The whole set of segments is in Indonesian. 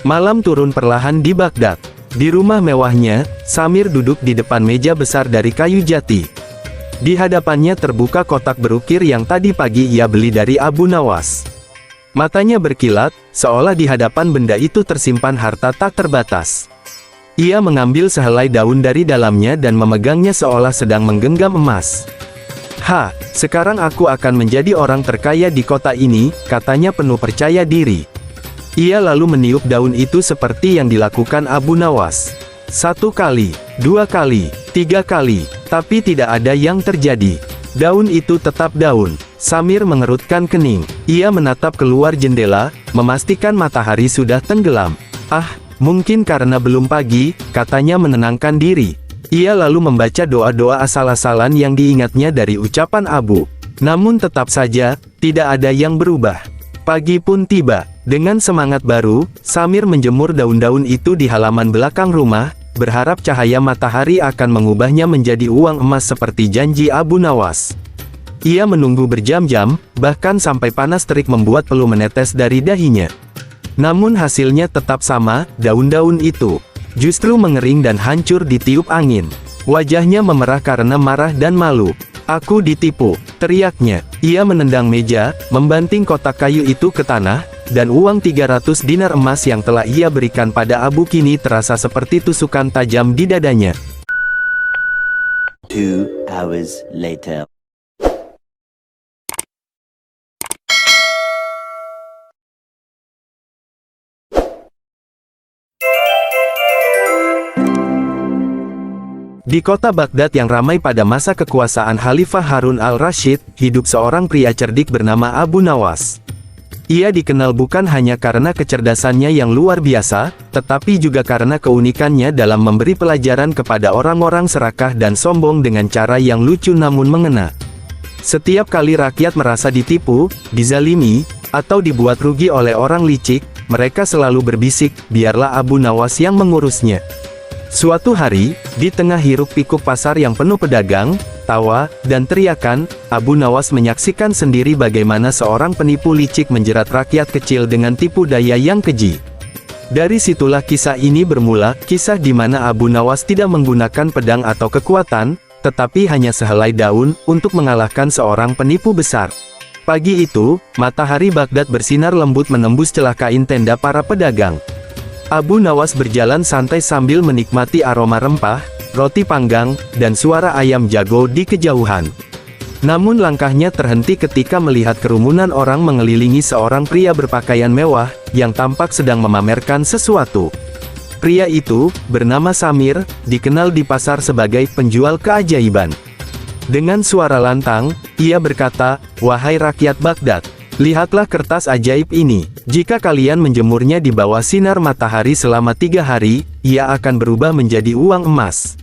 Malam turun perlahan di Baghdad. Di rumah mewahnya, Samir duduk di depan meja besar dari kayu jati. Di hadapannya terbuka kotak berukir yang tadi pagi ia beli dari Abu Nawas. Matanya berkilat, seolah di hadapan benda itu tersimpan harta tak terbatas. Ia mengambil sehelai daun dari dalamnya dan memegangnya seolah sedang menggenggam emas. Sekarang aku akan menjadi orang terkaya di kota ini, katanya penuh percaya diri. Ia lalu meniup daun itu seperti yang dilakukan Abu Nawas. 1 kali, 2 kali, 3 kali, tapi tidak ada yang terjadi. Daun itu tetap daun. Samir mengerutkan kening. Ia menatap keluar jendela, memastikan matahari sudah tenggelam. Mungkin karena belum pagi, katanya menenangkan diri. Ia lalu membaca doa-doa asal-asalan yang diingatnya dari ucapan Abu. Namun tetap saja, tidak ada yang berubah. Pagi pun tiba. Dengan semangat baru, Samir menjemur daun-daun itu di halaman belakang rumah, berharap cahaya matahari akan mengubahnya menjadi uang emas seperti janji Abu Nawas. Ia menunggu berjam-jam, bahkan sampai panas terik membuat peluh menetes dari dahinya. Namun hasilnya tetap sama, daun-daun itu justru mengering dan hancur ditiup angin. Wajahnya memerah karena marah dan malu. "Aku ditipu," teriaknya. Ia menendang meja, membanting kotak kayu itu ke tanah, dan uang 300 dinar emas yang telah ia berikan pada Abu kini terasa seperti tusukan tajam di dadanya. 2 hours later. Di kota Baghdad yang ramai pada masa kekuasaan Khalifah Harun al-Rashid, hidup seorang pria cerdik bernama Abu Nawas. Ia dikenal bukan hanya karena kecerdasannya yang luar biasa, tetapi juga karena keunikannya dalam memberi pelajaran kepada orang-orang serakah dan sombong dengan cara yang lucu namun mengena. Setiap kali rakyat merasa ditipu, dizalimi, atau dibuat rugi oleh orang licik, mereka selalu berbisik, biarlah Abu Nawas yang mengurusnya. Suatu hari, di tengah hiruk-pikuk pasar yang penuh pedagang, tawa, dan teriakan, Abu Nawas menyaksikan sendiri bagaimana seorang penipu licik menjerat rakyat kecil dengan tipu daya yang keji. Dari situlah kisah ini bermula, kisah di mana Abu Nawas tidak menggunakan pedang atau kekuatan, tetapi hanya sehelai daun, untuk mengalahkan seorang penipu besar. Pagi itu, matahari Baghdad bersinar lembut menembus celah kain tenda para pedagang. Abu Nawas berjalan santai sambil menikmati aroma rempah, roti panggang, dan suara ayam jago di kejauhan. Namun langkahnya terhenti ketika melihat kerumunan orang mengelilingi seorang pria berpakaian mewah, yang tampak sedang memamerkan sesuatu. Pria itu, bernama Samir, dikenal di pasar sebagai penjual keajaiban. Dengan suara lantang, ia berkata, "Wahai rakyat Baghdad, lihatlah kertas ajaib ini. Jika kalian menjemurnya di bawah sinar matahari selama 3 hari, ia akan berubah menjadi uang emas.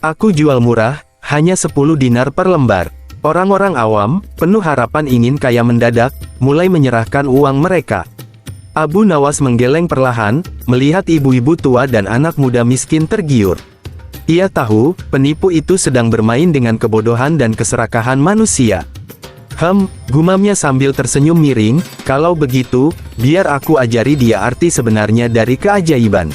Aku jual murah, hanya 10 dinar per lembar." Orang-orang awam, penuh harapan ingin kaya mendadak, mulai menyerahkan uang mereka. Abu Nawas menggeleng perlahan, melihat ibu-ibu tua dan anak muda miskin tergiur. Ia tahu, penipu itu sedang bermain dengan kebodohan dan keserakahan manusia. Gumamnya sambil tersenyum miring, "Kalau begitu, biar aku ajari dia arti sebenarnya dari keajaiban."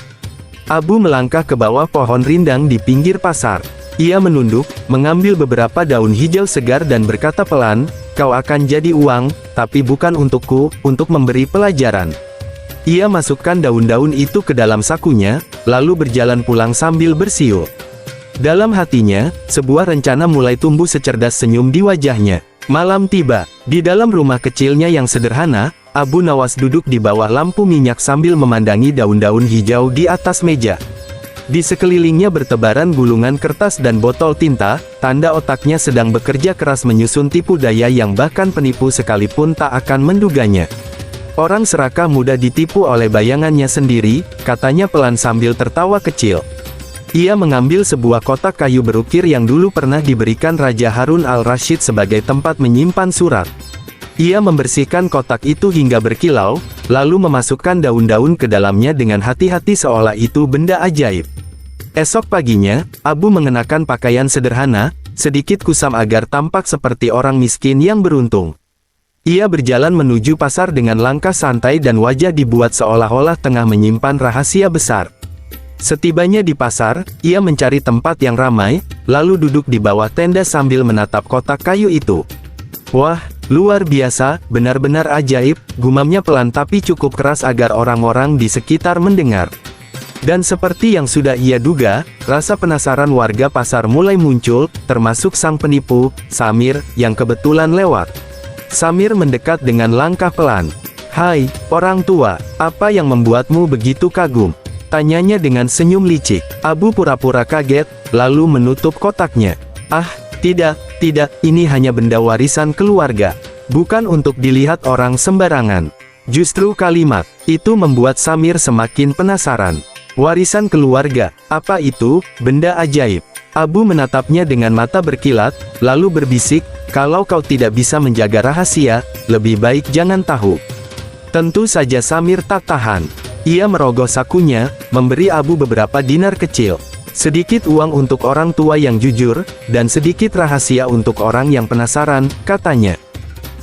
Abu melangkah ke bawah pohon rindang di pinggir pasar. Ia menunduk, mengambil beberapa daun hijau segar dan berkata pelan, "Kau akan jadi uang, tapi bukan untukku, untuk memberi pelajaran." Ia masukkan daun-daun itu ke dalam sakunya, lalu berjalan pulang sambil bersiul. Dalam hatinya, sebuah rencana mulai tumbuh secerdas senyum di wajahnya. Malam tiba. Di dalam rumah kecilnya yang sederhana, Abu Nawas duduk di bawah lampu minyak sambil memandangi daun-daun hijau di atas meja. Di sekelilingnya bertebaran gulungan kertas dan botol tinta, tanda otaknya sedang bekerja keras menyusun tipu daya yang bahkan penipu sekalipun tak akan menduganya. "Orang serakah mudah ditipu oleh bayangannya sendiri," katanya pelan sambil tertawa kecil. Ia mengambil sebuah kotak kayu berukir yang dulu pernah diberikan Raja Harun al-Rashid sebagai tempat menyimpan surat. Ia membersihkan kotak itu hingga berkilau, lalu memasukkan daun-daun ke dalamnya dengan hati-hati seolah itu benda ajaib. Esok paginya, Abu mengenakan pakaian sederhana, sedikit kusam agar tampak seperti orang miskin yang beruntung. Ia berjalan menuju pasar dengan langkah santai dan wajah dibuat seolah-olah tengah menyimpan rahasia besar. Setibanya di pasar, ia mencari tempat yang ramai, lalu duduk di bawah tenda sambil menatap kotak kayu itu. Wah, luar biasa, benar-benar ajaib, gumamnya pelan tapi cukup keras agar orang-orang di sekitar mendengar. Dan seperti yang sudah ia duga, rasa penasaran warga pasar mulai muncul, termasuk sang penipu, Samir, yang kebetulan lewat. Samir mendekat dengan langkah pelan. "Hai, orang tua, apa yang membuatmu begitu kagum?" tanyanya dengan senyum licik. Abu pura-pura kaget, lalu menutup kotaknya. "Ah, tidak, ini hanya benda warisan keluarga. Bukan untuk dilihat orang sembarangan." Justru kalimat itu membuat Samir semakin penasaran. Warisan keluarga, apa itu, benda ajaib? Abu menatapnya dengan mata berkilat, lalu berbisik, "Kalau kau tidak bisa menjaga rahasia, lebih baik jangan tahu." Tentu saja Samir tak tahan. Ia merogoh sakunya, memberi Abu beberapa dinar kecil. Sedikit uang untuk orang tua yang jujur, dan sedikit rahasia untuk orang yang penasaran, katanya.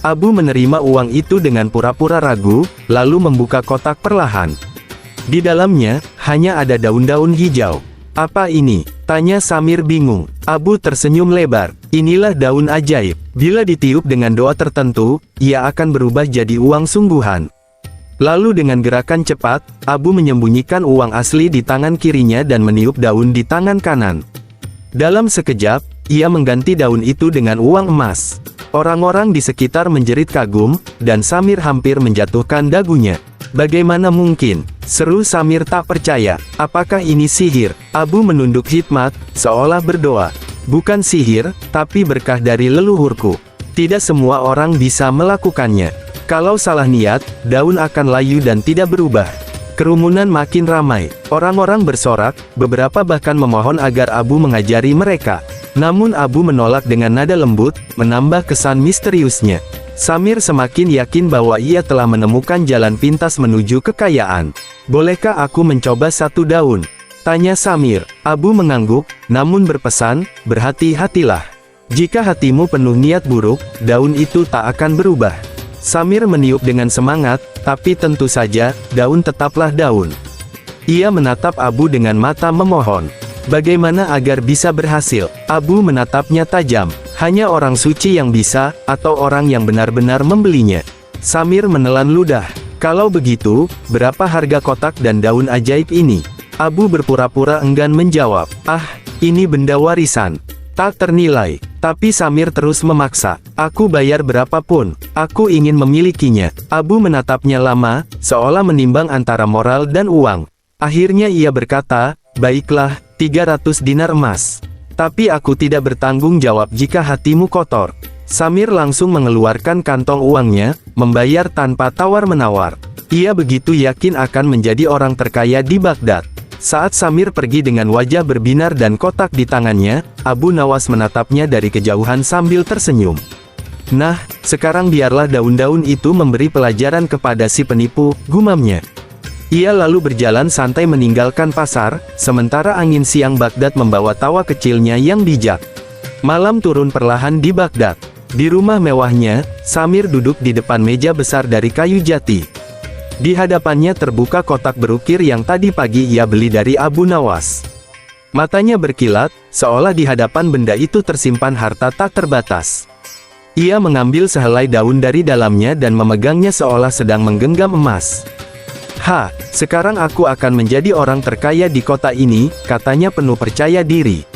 Abu menerima uang itu dengan pura-pura ragu, lalu membuka kotak perlahan. Di dalamnya, hanya ada daun-daun hijau. "Apa ini?" tanya Samir bingung. Abu tersenyum lebar. "Inilah daun ajaib. Bila ditiup dengan doa tertentu, ia akan berubah jadi uang sungguhan." Lalu dengan gerakan cepat, Abu menyembunyikan uang asli di tangan kirinya dan meniup daun di tangan kanan. Dalam sekejap, ia mengganti daun itu dengan uang emas. Orang-orang di sekitar menjerit kagum, dan Samir hampir menjatuhkan dagunya. "Bagaimana mungkin?" seru Samir tak percaya. "Apakah ini sihir?" Abu menunduk hikmat, seolah berdoa. "Bukan sihir, tapi berkah dari leluhurku. Tidak semua orang bisa melakukannya. Kalau salah niat, daun akan layu dan tidak berubah." Kerumunan makin ramai. Orang-orang bersorak, beberapa bahkan memohon agar Abu mengajari mereka. Namun Abu menolak dengan nada lembut, menambah kesan misteriusnya. Samir semakin yakin bahwa ia telah menemukan jalan pintas menuju kekayaan. "Bolehkah aku mencoba satu daun?" tanya Samir. Abu mengangguk, namun berpesan, "Berhati-hatilah. Jika hatimu penuh niat buruk, daun itu tak akan berubah." Samir meniup dengan semangat, tapi tentu saja, daun tetaplah daun. Ia menatap Abu dengan mata memohon. Bagaimana agar bisa berhasil? Abu menatapnya tajam. Hanya orang suci yang bisa, atau orang yang benar-benar membelinya. Samir menelan ludah. "Kalau begitu, berapa harga kotak dan daun ajaib ini?" Abu berpura-pura enggan menjawab. "Ah, ini benda warisan. Tak ternilai." Tapi Samir terus memaksa. "Aku bayar berapapun. Aku ingin memilikinya." Abu menatapnya lama, seolah menimbang antara moral dan uang. Akhirnya ia berkata, "Baiklah, 300 dinar emas. Tapi aku tidak bertanggung jawab jika hatimu kotor." Samir langsung mengeluarkan kantong uangnya, membayar tanpa tawar-menawar. Ia begitu yakin akan menjadi orang terkaya di Baghdad. Saat Samir pergi dengan wajah berbinar dan kotak di tangannya, Abu Nawas menatapnya dari kejauhan sambil tersenyum. "Nah, sekarang biarlah daun-daun itu memberi pelajaran kepada si penipu," gumamnya. Ia lalu berjalan santai meninggalkan pasar, sementara angin siang Baghdad membawa tawa kecilnya yang bijak. Malam turun perlahan di Baghdad. Di rumah mewahnya, Samir duduk di depan meja besar dari kayu jati. Di hadapannya terbuka kotak berukir yang tadi pagi ia beli dari Abu Nawas. Matanya berkilat, seolah di hadapan benda itu tersimpan harta tak terbatas. Ia mengambil sehelai daun dari dalamnya dan memegangnya seolah sedang menggenggam emas. "Ha, sekarang aku akan menjadi orang terkaya di kota ini," katanya penuh percaya diri.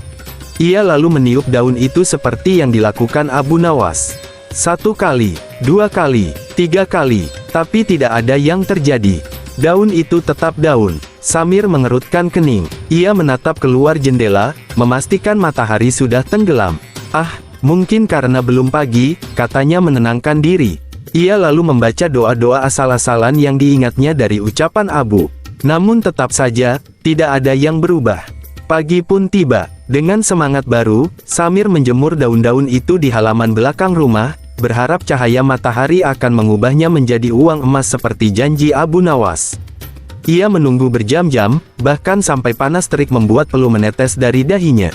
Ia lalu meniup daun itu seperti yang dilakukan Abu Nawas. 1 kali, 2 kali, 3 kali, tapi tidak ada yang terjadi. Daun itu tetap daun. Samir mengerutkan kening. Ia menatap keluar jendela, memastikan matahari sudah tenggelam. "Ah, mungkin karena belum pagi," katanya menenangkan diri. Ia lalu membaca doa-doa asal-asalan yang diingatnya dari ucapan Abu. Namun tetap saja, tidak ada yang berubah. Pagi pun tiba. Dengan semangat baru, Samir menjemur daun-daun itu di halaman belakang rumah, berharap cahaya matahari akan mengubahnya menjadi uang emas seperti janji Abu Nawas. Ia menunggu berjam-jam, bahkan sampai panas terik membuat peluh menetes dari dahinya.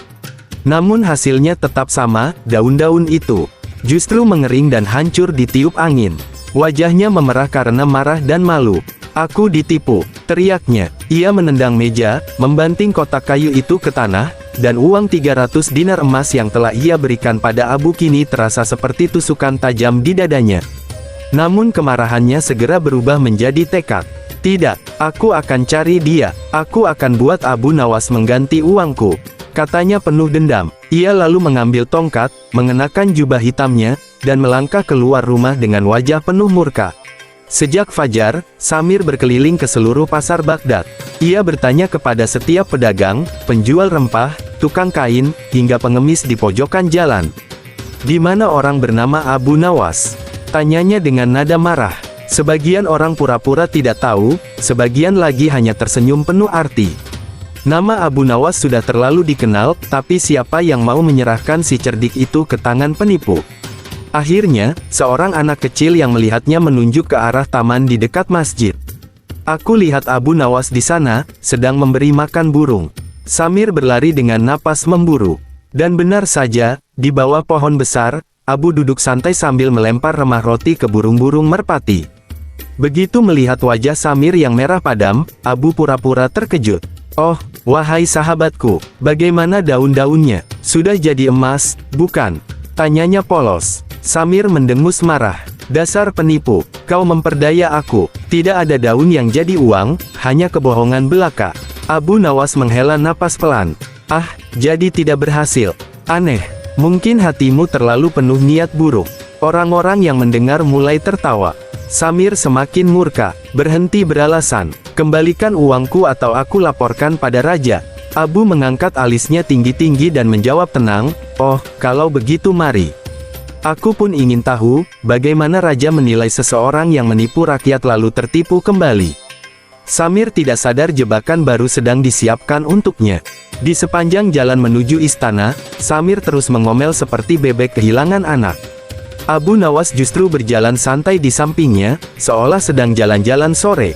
Namun hasilnya tetap sama, daun-daun itu. justru mengering dan hancur ditiup angin. Wajahnya memerah karena marah dan malu. "Aku ditipu," teriaknya. Ia menendang meja, membanting kotak kayu itu ke tanah, dan uang 300 dinar emas yang telah ia berikan pada Abu kini terasa seperti tusukan tajam di dadanya. Namun kemarahannya segera berubah menjadi tekad. "Tidak, aku akan cari dia. Aku akan buat Abu Nawas mengganti uangku," katanya penuh dendam. Ia lalu mengambil tongkat, mengenakan jubah hitamnya, dan melangkah keluar rumah dengan wajah penuh murka. Sejak fajar, Samir berkeliling ke seluruh pasar Baghdad. Ia bertanya kepada setiap pedagang, penjual rempah, tukang kain, hingga pengemis di pojokan jalan. "Di mana orang bernama Abu Nawas?" tanyanya dengan nada marah. Sebagian orang pura-pura tidak tahu, sebagian lagi hanya tersenyum penuh arti. Nama Abu Nawas sudah terlalu dikenal, tapi siapa yang mau menyerahkan si cerdik itu ke tangan penipu? Akhirnya, seorang anak kecil yang melihatnya menunjuk ke arah taman di dekat masjid. "Aku lihat Abu Nawas di sana, sedang memberi makan burung." Samir berlari dengan napas memburu. Dan benar saja, di bawah pohon besar, Abu duduk santai sambil melempar remah roti ke burung-burung merpati. Begitu melihat wajah Samir yang merah padam, Abu pura-pura terkejut. "Oh, wahai sahabatku, bagaimana daun-daunnya? Sudah jadi emas, bukan?" tanyanya polos. Samir mendengus marah. "Dasar penipu, kau memperdaya aku. Tidak ada daun yang jadi uang, hanya kebohongan belaka." Abu Nawas menghela napas pelan. "Ah, jadi tidak berhasil. Aneh, mungkin hatimu terlalu penuh niat buruk." Orang-orang yang mendengar mulai tertawa. Samir semakin murka. "Berhenti beralasan. Kembalikan uangku atau aku laporkan pada raja." Abu mengangkat alisnya tinggi-tinggi dan menjawab tenang, "Oh, kalau begitu mari. Aku pun ingin tahu, bagaimana raja menilai seseorang yang menipu rakyat lalu tertipu kembali." Samir tidak sadar jebakan baru sedang disiapkan untuknya. Di sepanjang jalan menuju istana, Samir terus mengomel seperti bebek kehilangan anak. Abu Nawas justru berjalan santai di sampingnya, seolah sedang jalan-jalan sore.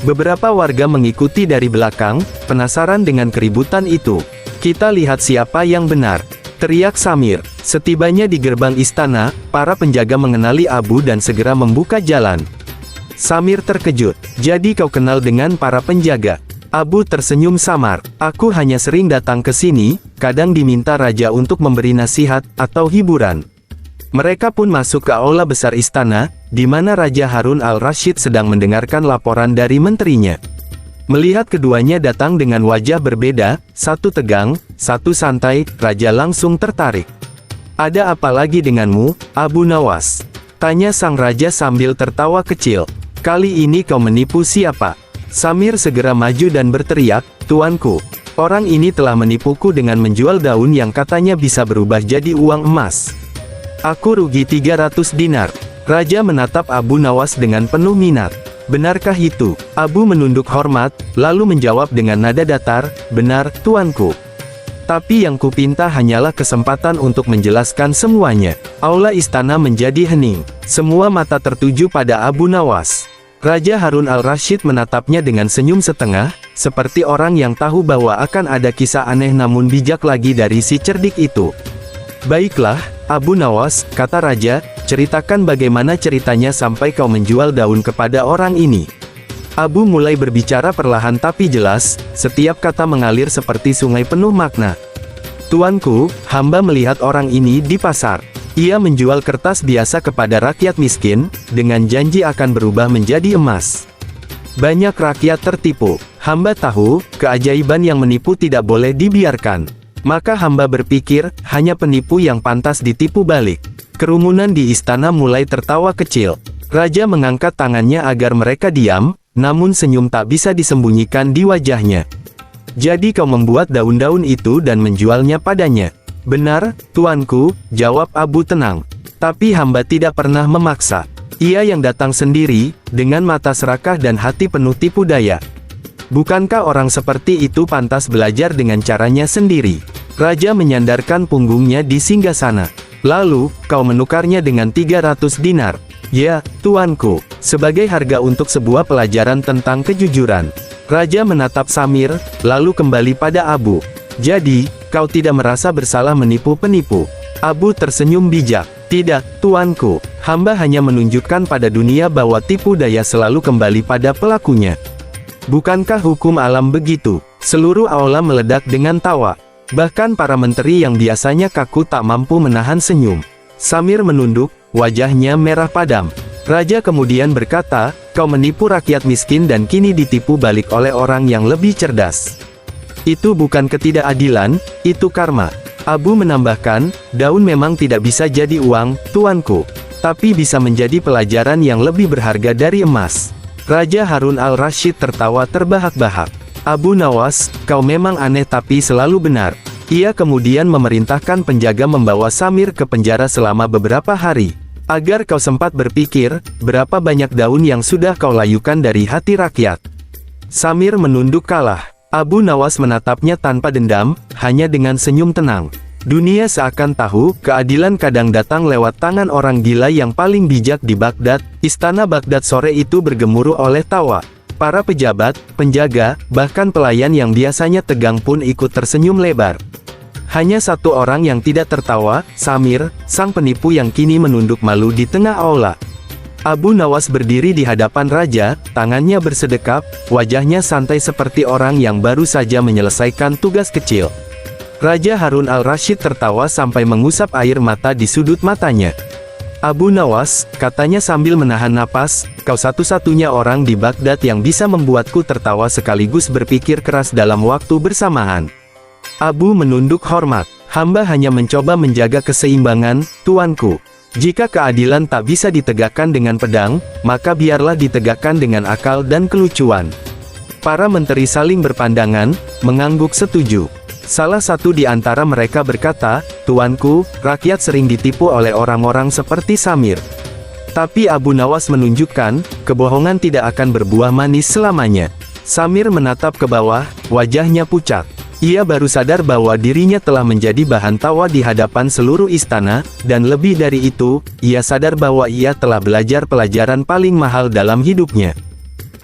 Beberapa warga mengikuti dari belakang, penasaran dengan keributan itu. "Kita lihat siapa yang benar," teriak Samir. Setibanya di gerbang istana, para penjaga mengenali Abu dan segera membuka jalan. Samir terkejut. "Jadi kau kenal dengan para penjaga?" Abu tersenyum samar. "Aku hanya sering datang ke sini, kadang diminta raja untuk memberi nasihat, atau hiburan." Mereka pun masuk ke aula besar istana, di mana Raja Harun al-Rashid sedang mendengarkan laporan dari menterinya. Melihat keduanya datang dengan wajah berbeda, satu tegang, satu santai, Raja langsung tertarik. "Ada apa lagi denganmu, Abu Nawas?" tanya sang Raja sambil tertawa kecil. "Kali ini kau menipu siapa?" Samir segera maju dan berteriak, "Tuanku, orang ini telah menipuku dengan menjual daun yang katanya bisa berubah jadi uang emas. Aku rugi 300 dinar. Raja menatap Abu Nawas dengan penuh minat. "Benarkah itu?" Abu menunduk hormat, lalu menjawab dengan nada datar, "Benar, tuanku. Tapi yang kupinta hanyalah kesempatan untuk menjelaskan semuanya." Aula istana menjadi hening. Semua mata tertuju pada Abu Nawas. Raja Harun al-Rashid menatapnya dengan senyum setengah, seperti orang yang tahu bahwa akan ada kisah aneh namun bijak lagi dari si cerdik itu. "Baiklah, Abu Nawas," kata Raja, "ceritakan bagaimana ceritanya sampai kau menjual daun kepada orang ini." Abu mulai berbicara perlahan tapi jelas, setiap kata mengalir seperti sungai penuh makna. "Tuanku, hamba melihat orang ini di pasar. Ia menjual kertas biasa kepada rakyat miskin, dengan janji akan berubah menjadi emas. Banyak rakyat tertipu. Hamba tahu, keajaiban yang menipu tidak boleh dibiarkan. Maka hamba berpikir, hanya penipu yang pantas ditipu balik." Kerumunan di istana mulai tertawa kecil. Raja mengangkat tangannya agar mereka diam, namun senyum tak bisa disembunyikan di wajahnya. "Jadi kau membuat daun-daun itu dan menjualnya padanya?" "Benar, tuanku," jawab Abu tenang. "Tapi hamba tidak pernah memaksa. Ia yang datang sendiri, dengan mata serakah dan hati penuh tipu daya. Bukankah orang seperti itu pantas belajar dengan caranya sendiri?" Raja menyandarkan punggungnya di singgasana. "Lalu, kau menukarnya dengan 300 dinar. "Ya, tuanku, sebagai harga untuk sebuah pelajaran tentang kejujuran." Raja menatap Samir, lalu kembali pada Abu. "Jadi, kau tidak merasa bersalah menipu penipu?" Abu tersenyum bijak. Tidak, tuanku. Hamba hanya menunjukkan pada dunia bahwa tipu daya selalu kembali pada pelakunya. Bukankah hukum alam begitu? Seluruh aula meledak dengan tawa. Bahkan para menteri yang biasanya kaku tak mampu menahan senyum. Samir menunduk, wajahnya merah padam. Raja kemudian berkata, kau menipu rakyat miskin dan kini ditipu balik oleh orang yang lebih cerdas. Itu bukan ketidakadilan, itu karma. Abu menambahkan, daun memang tidak bisa jadi uang, tuanku. Tapi bisa menjadi pelajaran yang lebih berharga dari emas. Raja Harun al-Rashid tertawa terbahak-bahak. Abu Nawas, kau memang aneh tapi selalu benar. Ia kemudian memerintahkan penjaga membawa Samir ke penjara selama beberapa hari. Agar kau sempat berpikir, berapa banyak daun yang sudah kau layukan dari hati rakyat. Samir menunduk kalah. Abu Nawas menatapnya tanpa dendam, hanya dengan senyum tenang. Dunia seakan tahu, keadilan kadang datang lewat tangan orang gila yang paling bijak di Baghdad. Istana Baghdad sore itu bergemuruh oleh tawa. Para pejabat, penjaga, bahkan pelayan yang biasanya tegang pun ikut tersenyum lebar. Hanya satu orang yang tidak tertawa, Samir, sang penipu yang kini menunduk malu di tengah aula. Abu Nawas berdiri di hadapan raja, tangannya bersedekap, wajahnya santai seperti orang yang baru saja menyelesaikan tugas kecil. Raja Harun al-Rashid tertawa sampai mengusap air mata di sudut matanya. Abu Nawas, katanya sambil menahan napas, kau satu-satunya orang di Baghdad yang bisa membuatku tertawa sekaligus berpikir keras dalam waktu bersamaan. Abu menunduk hormat, hamba hanya mencoba menjaga keseimbangan, tuanku. Jika keadilan tak bisa ditegakkan dengan pedang, maka biarlah ditegakkan dengan akal dan kelucuan. Para menteri saling berpandangan, mengangguk setuju. Salah satu di antara mereka berkata, tuanku, rakyat sering ditipu oleh orang-orang seperti Samir. Tapi Abu Nawas menunjukkan, kebohongan tidak akan berbuah manis selamanya. Samir menatap ke bawah, wajahnya pucat. Ia baru sadar bahwa dirinya telah menjadi bahan tawa di hadapan seluruh istana, dan lebih dari itu, ia sadar bahwa ia telah belajar pelajaran paling mahal dalam hidupnya.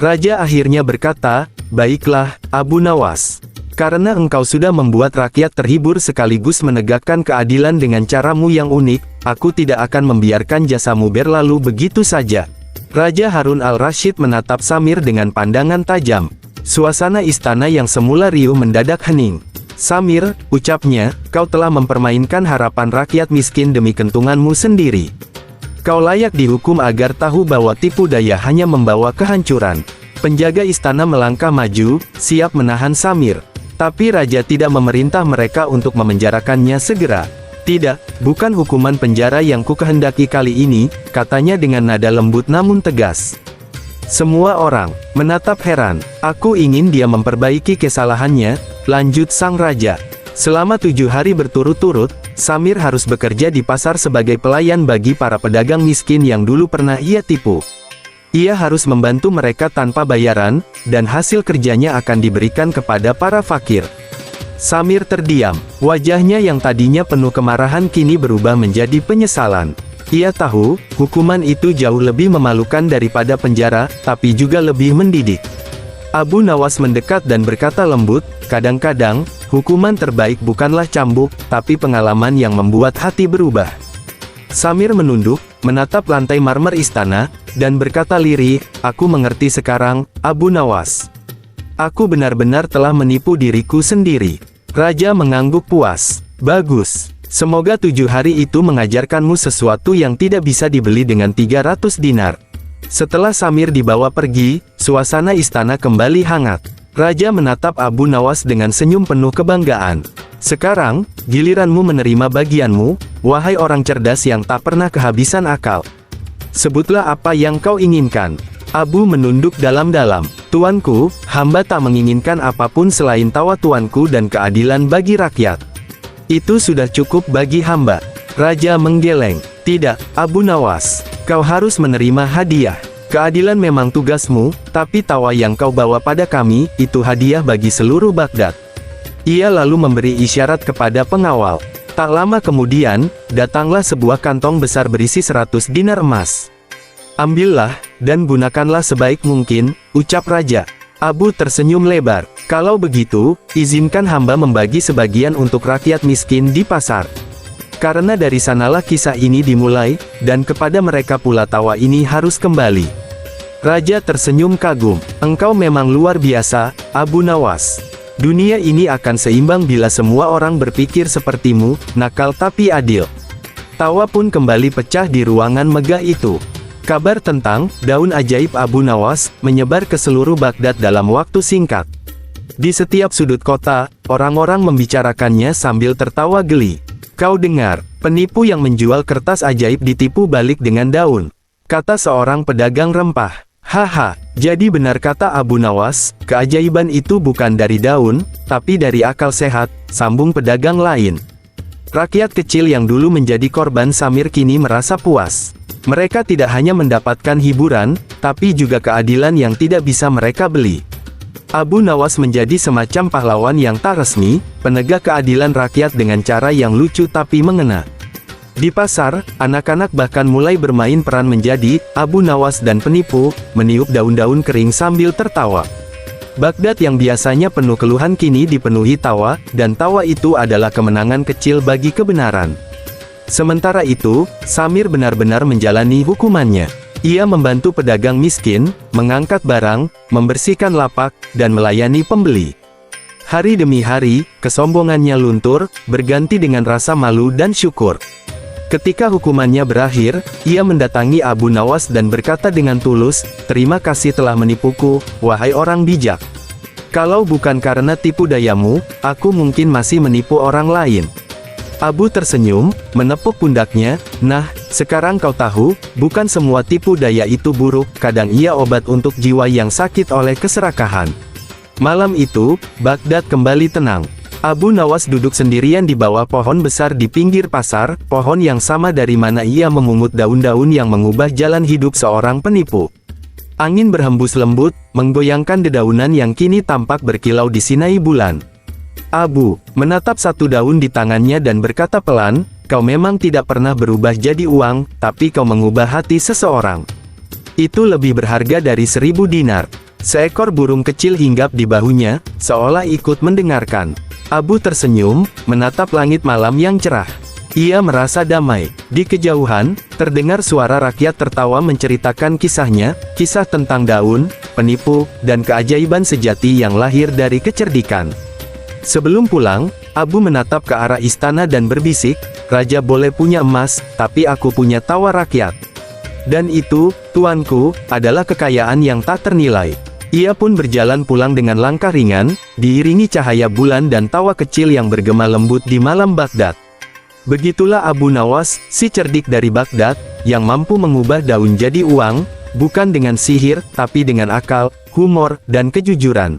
Raja akhirnya berkata, baiklah, Abu Nawas. Karena engkau sudah membuat rakyat terhibur sekaligus menegakkan keadilan dengan caramu yang unik, aku tidak akan membiarkan jasamu berlalu begitu saja. Raja Harun al-Rashid menatap Samir dengan pandangan tajam. Suasana istana yang semula riuh mendadak hening. Samir, ucapnya, kau telah mempermainkan harapan rakyat miskin demi kentunganmu sendiri. Kau layak dihukum agar tahu bahwa tipu daya hanya membawa kehancuran. Penjaga istana melangkah maju, siap menahan Samir. Tapi raja tidak memerintah mereka untuk memenjarakannya segera. Tidak, bukan hukuman penjara yang kukehendaki kali ini, katanya dengan nada lembut namun tegas. Semua orang menatap heran. Aku ingin dia memperbaiki kesalahannya, lanjut sang raja. Selama 7 hari berturut-turut, Samir harus bekerja di pasar sebagai pelayan bagi para pedagang miskin yang dulu pernah ia tipu. Ia harus membantu mereka tanpa bayaran, dan hasil kerjanya akan diberikan kepada para fakir. Samir terdiam. Wajahnya yang tadinya penuh kemarahan kini berubah menjadi penyesalan. Ia tahu, hukuman itu jauh lebih memalukan daripada penjara, tapi juga lebih mendidik. Abu Nawas mendekat dan berkata lembut, kadang-kadang, hukuman terbaik bukanlah cambuk, tapi pengalaman yang membuat hati berubah. Samir menunduk, menatap lantai marmer istana, dan berkata lirih, aku mengerti sekarang, Abu Nawas. Aku benar-benar telah menipu diriku sendiri. Raja mengangguk puas. Bagus. Semoga 7 hari itu mengajarkanmu sesuatu yang tidak bisa dibeli dengan 300 dinar. Setelah Samir dibawa pergi, suasana istana kembali hangat. Raja menatap Abu Nawas dengan senyum penuh kebanggaan. Sekarang, giliranmu menerima bagianmu, wahai orang cerdas yang tak pernah kehabisan akal. Sebutlah apa yang kau inginkan. Abu menunduk dalam-dalam. Tuanku, hamba tak menginginkan apapun selain tawa tuanku dan keadilan bagi rakyat. Itu sudah cukup bagi hamba. Raja menggeleng. Tidak, Abu Nawas. Kau harus menerima hadiah. Keadilan memang tugasmu, tapi tawa yang kau bawa pada kami, itu hadiah bagi seluruh Baghdad. Ia lalu memberi isyarat kepada pengawal. Tak lama kemudian, datanglah sebuah kantong besar berisi 100 dinar emas. Ambillah, dan gunakanlah sebaik mungkin, ucap raja. Abu tersenyum lebar. Kalau begitu, izinkan hamba membagi sebagian untuk rakyat miskin di pasar. Karena dari sanalah kisah ini dimulai, dan kepada mereka pula tawa ini harus kembali. Raja tersenyum kagum. Engkau memang luar biasa, Abu Nawas. Dunia ini akan seimbang bila semua orang berpikir sepertimu, nakal tapi adil. Tawa pun kembali pecah di ruangan megah itu. Kabar tentang daun ajaib Abu Nawas menyebar ke seluruh Baghdad dalam waktu singkat. Di setiap sudut kota, orang-orang membicarakannya sambil tertawa geli. Kau dengar, penipu yang menjual kertas ajaib ditipu balik dengan daun, kata seorang pedagang rempah. Haha, jadi benar kata Abu Nawas, keajaiban itu bukan dari daun, tapi dari akal sehat, sambung pedagang lain. Rakyat kecil yang dulu menjadi korban Samir kini merasa puas. Mereka tidak hanya mendapatkan hiburan, tapi juga keadilan yang tidak bisa mereka beli. Abu Nawas menjadi semacam pahlawan yang tak resmi, penegak keadilan rakyat dengan cara yang lucu tapi mengena. Di pasar, anak-anak bahkan mulai bermain peran menjadi Abu Nawas dan penipu, meniup daun-daun kering sambil tertawa. Baghdad yang biasanya penuh keluhan kini dipenuhi tawa, dan tawa itu adalah kemenangan kecil bagi kebenaran. Sementara itu, Samir benar-benar menjalani hukumannya. Ia membantu pedagang miskin, mengangkat barang, membersihkan lapak, dan melayani pembeli. Hari demi hari, kesombongannya luntur, berganti dengan rasa malu dan syukur. Ketika hukumannya berakhir, ia mendatangi Abu Nawas dan berkata dengan tulus, "Terima kasih telah menipuku, wahai orang bijak. Kalau bukan karena tipu dayamu, aku mungkin masih menipu orang lain." Abu tersenyum, menepuk pundaknya, "Nah, sekarang kau tahu, bukan semua tipu daya itu buruk, kadang ia obat untuk jiwa yang sakit oleh keserakahan." Malam itu, Baghdad kembali tenang. Abu Nawas duduk sendirian di bawah pohon besar di pinggir pasar, pohon yang sama dari mana ia memungut daun-daun yang mengubah jalan hidup seorang penipu. Angin berhembus lembut, menggoyangkan dedaunan yang kini tampak berkilau di sinai bulan. Abu menatap satu daun di tangannya dan berkata pelan, "Kau memang tidak pernah berubah jadi uang, tapi kau mengubah hati seseorang. Itu lebih berharga dari 1000 dinar." Seekor burung kecil hinggap di bahunya, seolah ikut mendengarkan. Abu tersenyum, menatap langit malam yang cerah. Ia merasa damai. Di kejauhan, terdengar suara rakyat tertawa menceritakan kisahnya, kisah tentang daun, penipu, dan keajaiban sejati yang lahir dari kecerdikan. Sebelum pulang, Abu menatap ke arah istana dan berbisik, "Raja boleh punya emas, tapi aku punya tawa rakyat. Dan itu, tuanku, adalah kekayaan yang tak ternilai." Ia pun berjalan pulang dengan langkah ringan, diiringi cahaya bulan dan tawa kecil yang bergema lembut di malam Baghdad. Begitulah Abu Nawas, si cerdik dari Baghdad, yang mampu mengubah daun jadi uang, bukan dengan sihir, tapi dengan akal, humor, dan kejujuran.